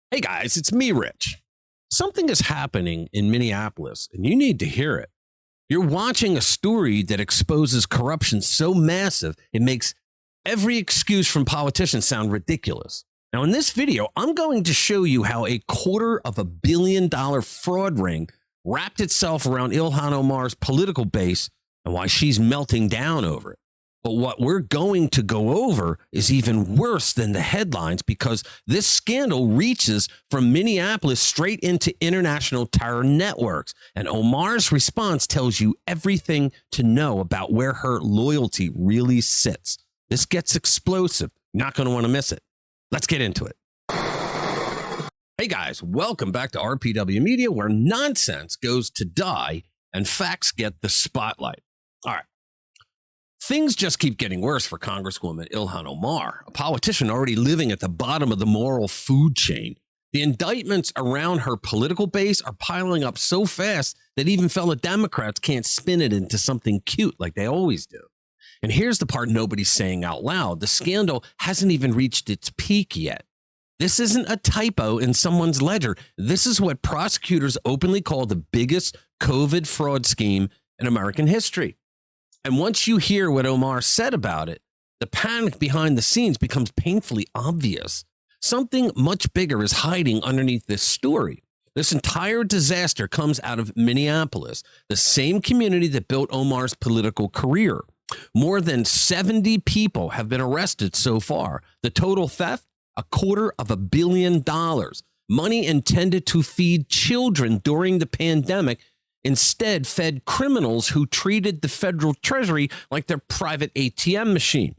Hey guys, it's me, Rich. Something is happening in Minneapolis and you need to hear it. You're watching a story that exposes corruption so massive it makes every excuse from politicians sound ridiculous. Now, in this video, I'm going to show you how a $250 million fraud ring wrapped itself around Ilhan Omar's political base and why she's melting down over it. But what we're going to go over is even worse than the headlines because this scandal reaches from Minneapolis straight into international terror networks. And Omar's response tells you everything to know about where her loyalty really sits. This gets explosive. You're not going to want to miss it. Let's get into it. Hey guys, welcome back to RPW Media, where nonsense goes to die and facts get the spotlight. All right. Things just keep getting worse for Congresswoman Ilhan Omar, a politician already living at the bottom of the moral food chain. The indictments around her political base are piling up so fast that even fellow Democrats can't spin it into something cute like they always do. And here's the part nobody's saying out loud. The scandal hasn't even reached its peak yet. This isn't a typo in someone's ledger. This is what prosecutors openly call the biggest COVID fraud scheme in American history. And once you hear what Omar said about it, the panic behind the scenes becomes painfully obvious. Something much bigger is hiding underneath this story. This entire disaster comes out of Minneapolis, the same community that built Omar's political career. More than 70 people have been arrested so far. The total theft, $250 million. Money intended to feed children during the pandemic instead fed criminals who treated the federal treasury like their private ATM machine.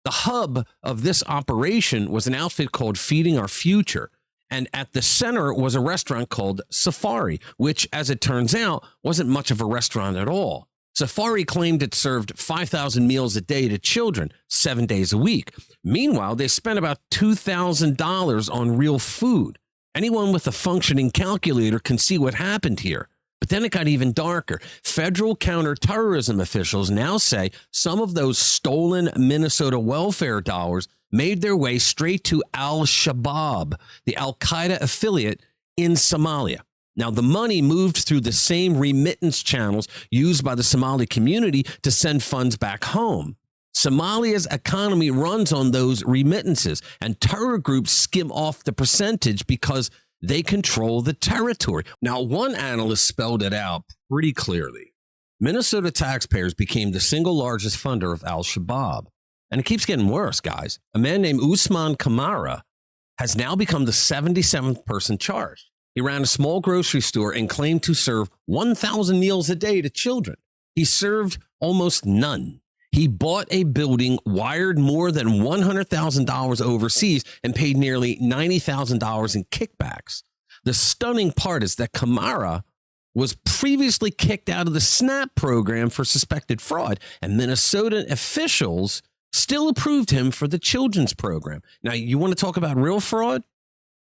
The hub of this operation was an outfit called Feeding Our Future. And at the center was a restaurant called Safari, which, as it turns out, wasn't much of a restaurant at all. Safari claimed it served 5,000 meals a day to children, 7 days a week. Meanwhile, they spent about $2,000 on real food. Anyone with a functioning calculator can see what happened here. But then it got even darker. Federal counterterrorism officials now say some of those stolen Minnesota welfare dollars made their way straight to al-Shabaab, the al-Qaeda affiliate in Somalia. Now, the money moved through the same remittance channels used by the Somali community to send funds back home. Somalia's economy runs on those remittances, and terror groups skim off the percentage because they control the territory. Now, one analyst spelled it out pretty clearly. Minnesota taxpayers became the single largest funder of al-Shabaab. And it keeps getting worse, guys. A man named Usman Kamara has now become the 77th person charged. He ran a small grocery store and claimed to serve 1,000 meals a day to children. He served almost none. He bought a building, wired more than $100,000 overseas, and paid nearly $90,000 in kickbacks. The stunning part is that Kamara was previously kicked out of the SNAP program for suspected fraud, and Minnesota officials still approved him for the children's program. Now, you want to talk about real fraud?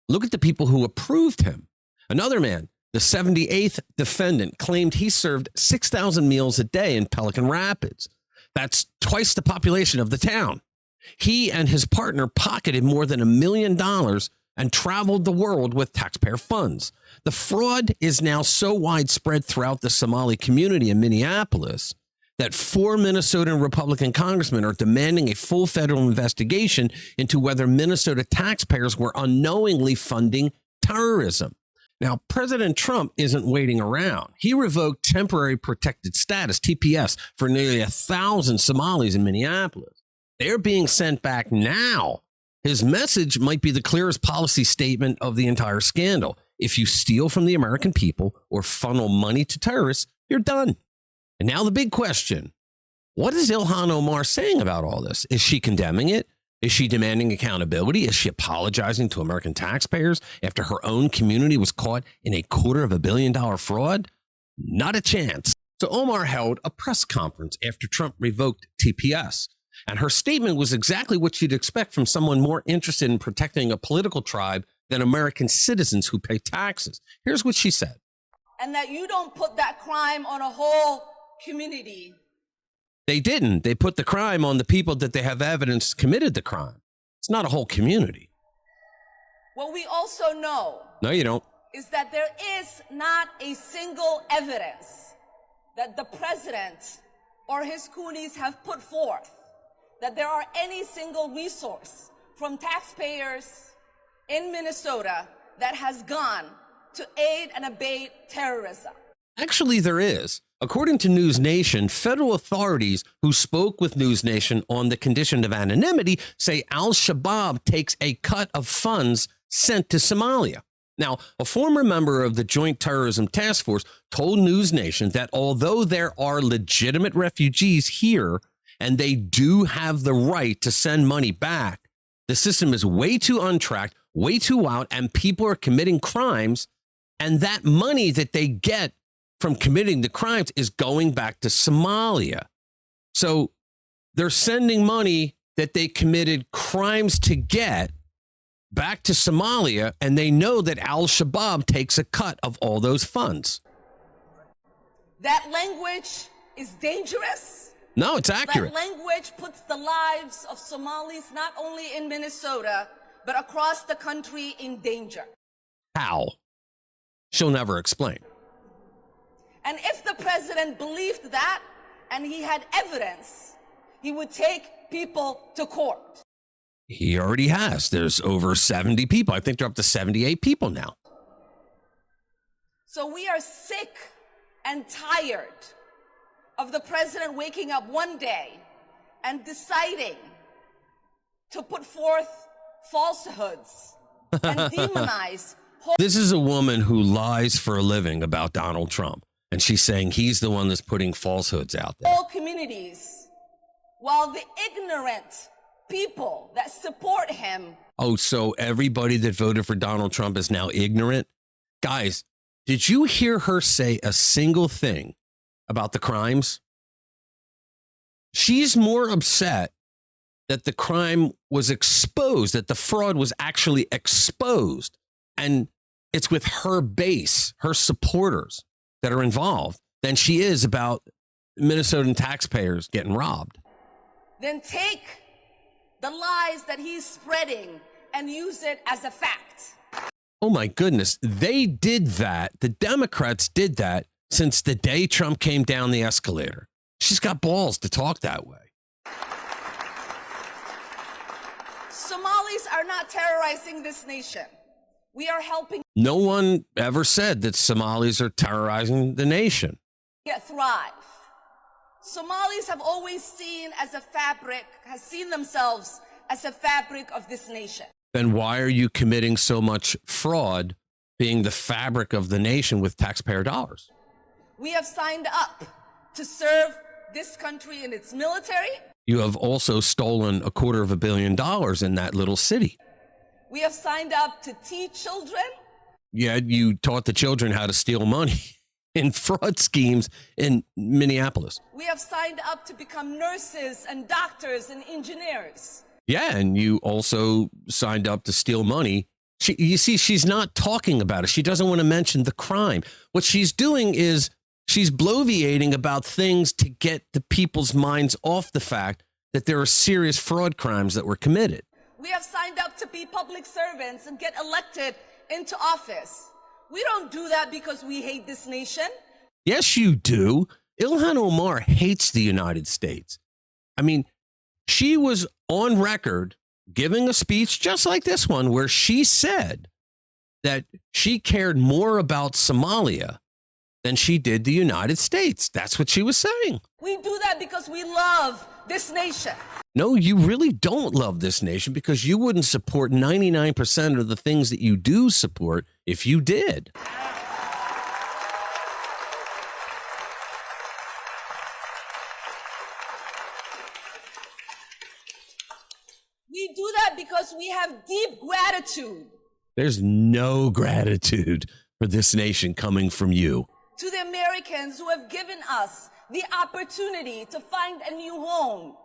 Look at the people who approved him. Another man, the 78th defendant, claimed he served 6,000 meals a day in Pelican Rapids. That's twice the population of the town. He and his partner pocketed more than $1 million and traveled the world with taxpayer funds. The fraud is now so widespread throughout the Somali community in Minneapolis that 4 Minnesota Republican congressmen are demanding a full federal investigation into whether Minnesota taxpayers were unknowingly funding terrorism. Now, President Trump isn't waiting around. He revoked temporary protected status, TPS, for nearly 1,000 Somalis in Minneapolis. They're being sent back now. His message might be the clearest policy statement of the entire scandal. If you steal from the American people or funnel money to terrorists, you're done. And now the big question, what is Ilhan Omar saying about all this? Is she condemning it? Is she demanding accountability? Is she apologizing to American taxpayers after her own community was caught in a $250 million fraud? Not a chance. So Omar held a press conference after Trump revoked TPS. And her statement was exactly what you'd expect from someone more interested in protecting a political tribe than American citizens who pay taxes. Here's what she said. And that you don't put that crime on a whole community. They didn't. They put the crime on the people that they have evidence committed the crime. It's not a whole community. What we also know No, you don't. is that there is not a single evidence that the president or his coonies have put forth that there are any single resource from taxpayers in Minnesota that has gone to aid and abate terrorism. Actually, there is. According to News Nation, federal authorities who spoke with News Nation on the condition of anonymity say al-Shabaab takes a cut of funds sent to Somalia. Now, a former member of the Joint Terrorism Task Force told News Nation that although there are legitimate refugees here and they do have the right to send money back, the system is way too untracked, way too out, and people are committing crimes. And that money that they get from committing the crimes is going back to Somalia. So they're sending money that they committed crimes to get back to Somalia, and they know that al-Shabaab takes a cut of all those funds. That language is dangerous. No, it's accurate. That language puts the lives of Somalis not only in Minnesota, but across the country in danger. How? She'll never explain. And if the president believed that and he had evidence, he would take people to court. He already has. There's over 70 people. I think they're up to 78 people now. So we are sick and tired of the president waking up one day and deciding to put forth falsehoods and demonize. This is a woman who lies for a living about Donald Trump. And she's saying he's the one that's putting falsehoods out there. All communities, while the ignorant people that support him. Oh, so everybody that voted for Donald Trump is now ignorant? Guys, did you hear her say a single thing about the crimes? She's more upset that the crime was exposed, that the fraud was actually exposed. And it's with her base, her supporters that are involved, than she is about Minnesotan taxpayers getting robbed. Then take the lies that he's spreading and use it as a fact. Oh my goodness. They did that. The Democrats did that since the day Trump came down the escalator. She's got balls to talk that way. Somalis are not terrorizing this nation. We are helping. No one ever said that Somalis are terrorizing the nation. Yet thrive. Somalis have always seen themselves as a fabric of this nation. Then why are you committing so much fraud being the fabric of the nation with taxpayer dollars? We have signed up to serve this country in its military. You have also stolen $250 million in that little city. We have signed up to teach children. Yeah, you taught the children how to steal money in fraud schemes in Minneapolis. We have signed up to become nurses and doctors and engineers. Yeah, and you also signed up to steal money. You see, she's not talking about it. She doesn't want to mention the crime. What she's doing is she's bloviating about things to get the people's minds off the fact that there are serious fraud crimes that were committed. We have signed up to be public servants and get elected into office. We don't do that because we hate this nation. Yes, you do. Ilhan Omar hates the United States. I mean, she was on record giving a speech just like this one where she said that she cared more about Somalia than she did the United States. That's what she was saying. We do that because we love this nation. No, you really don't love this nation because you wouldn't support 99% of the things that you do support if you did. We do that because we have deep gratitude. There's no gratitude for this nation coming from you. To the Americans who have given us the opportunity to find a new home.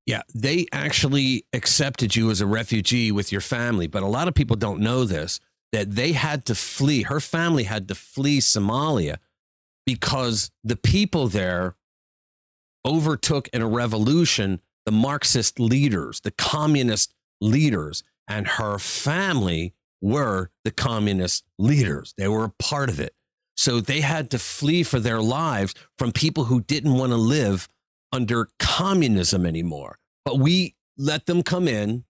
Yeah, they actually accepted you as a refugee with your family. But a lot of people don't know this, that they had to flee. Her family had to flee Somalia because the people there overtook in a revolution the Marxist leaders, the communist leaders, and her family were the communist leaders. They were a part of it. So they had to flee for their lives from people who didn't want to live under communism anymore. But we let them come in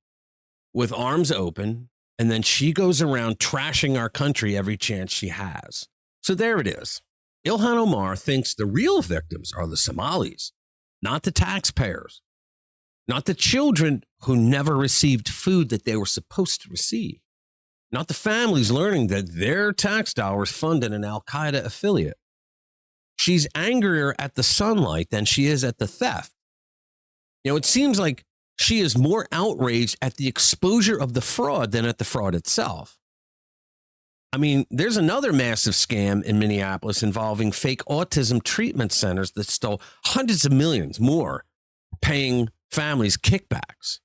with arms open, and then she goes around trashing our country every chance she has. So there it is. Ilhan Omar thinks the real victims are the Somalis, not the taxpayers, not the children who never received food that they were supposed to receive, not the families learning that their tax dollars funded an al-Qaeda affiliate. She's angrier at the sunlight than she is at the theft. You know, it seems like she is more outraged at the exposure of the fraud than at the fraud itself. I mean, there's another massive scam in Minneapolis involving fake autism treatment centers that stole hundreds of millions more, paying families kickbacks.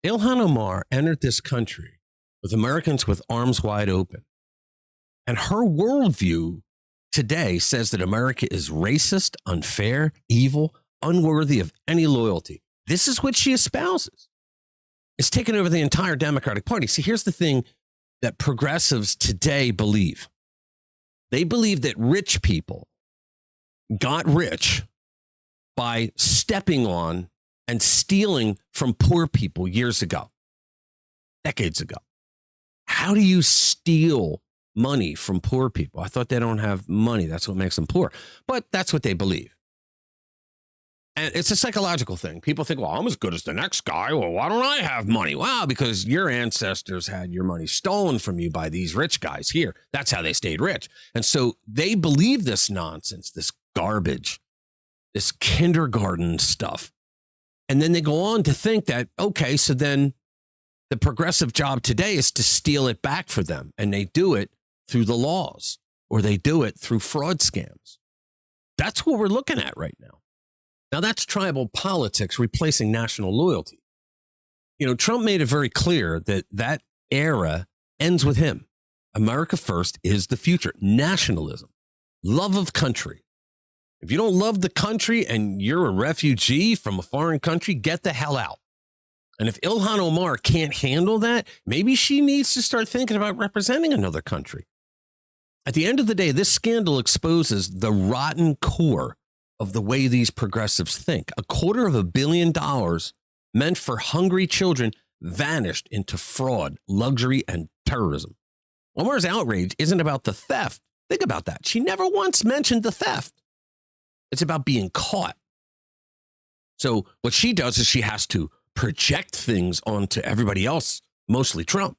Ilhan Omar entered this country with Americans with arms wide open. And her worldview today says that America is racist, unfair, evil, unworthy of any loyalty. This is what she espouses. It's taken over the entire Democratic Party. See, here's the thing that progressives today believe. They believe that rich people got rich by stepping on and stealing from poor people years ago, decades ago. How do you steal money from poor people? I thought they don't have money. That's what makes them poor. But that's what they believe. And it's a psychological thing. People think, well, I'm as good as the next guy. Well, why don't I have money? Wow, because your ancestors had your money stolen from you by these rich guys here. That's how they stayed rich. And so they believe this nonsense, this garbage, this kindergarten stuff. And then they go on to think that, okay, so then the progressive job today is to steal it back for them. And they do it through the laws, or they do it through fraud scams. That's what we're looking at right now. Now, that's tribal politics replacing national loyalty. You know, Trump made it very clear that that era ends with him. America first is the future. Nationalism, love of country. If you don't love the country and you're a refugee from a foreign country, get the hell out. And if Ilhan Omar can't handle that, maybe she needs to start thinking about representing another country. At the end of the day, this scandal exposes the rotten core of the way these progressives think. $250 million meant for hungry children vanished into fraud, luxury, and terrorism. Omar's outrage isn't about the theft. Think about that. She never once mentioned the theft. It's about being caught. So what she does is she has to project things onto everybody else, mostly Trump.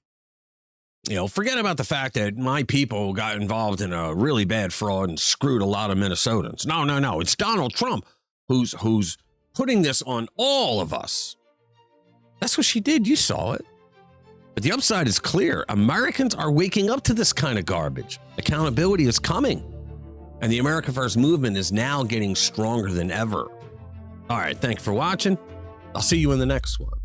You know, forget about the fact that my people got involved in a really bad fraud and screwed a lot of Minnesotans. No. It's Donald Trump who's putting this on all of us. That's what she did. You saw it. But the upside is clear. Americans are waking up to this kind of garbage. Accountability is coming. And the America First movement is now getting stronger than ever. All right. Thanks for watching. I'll see you in the next one.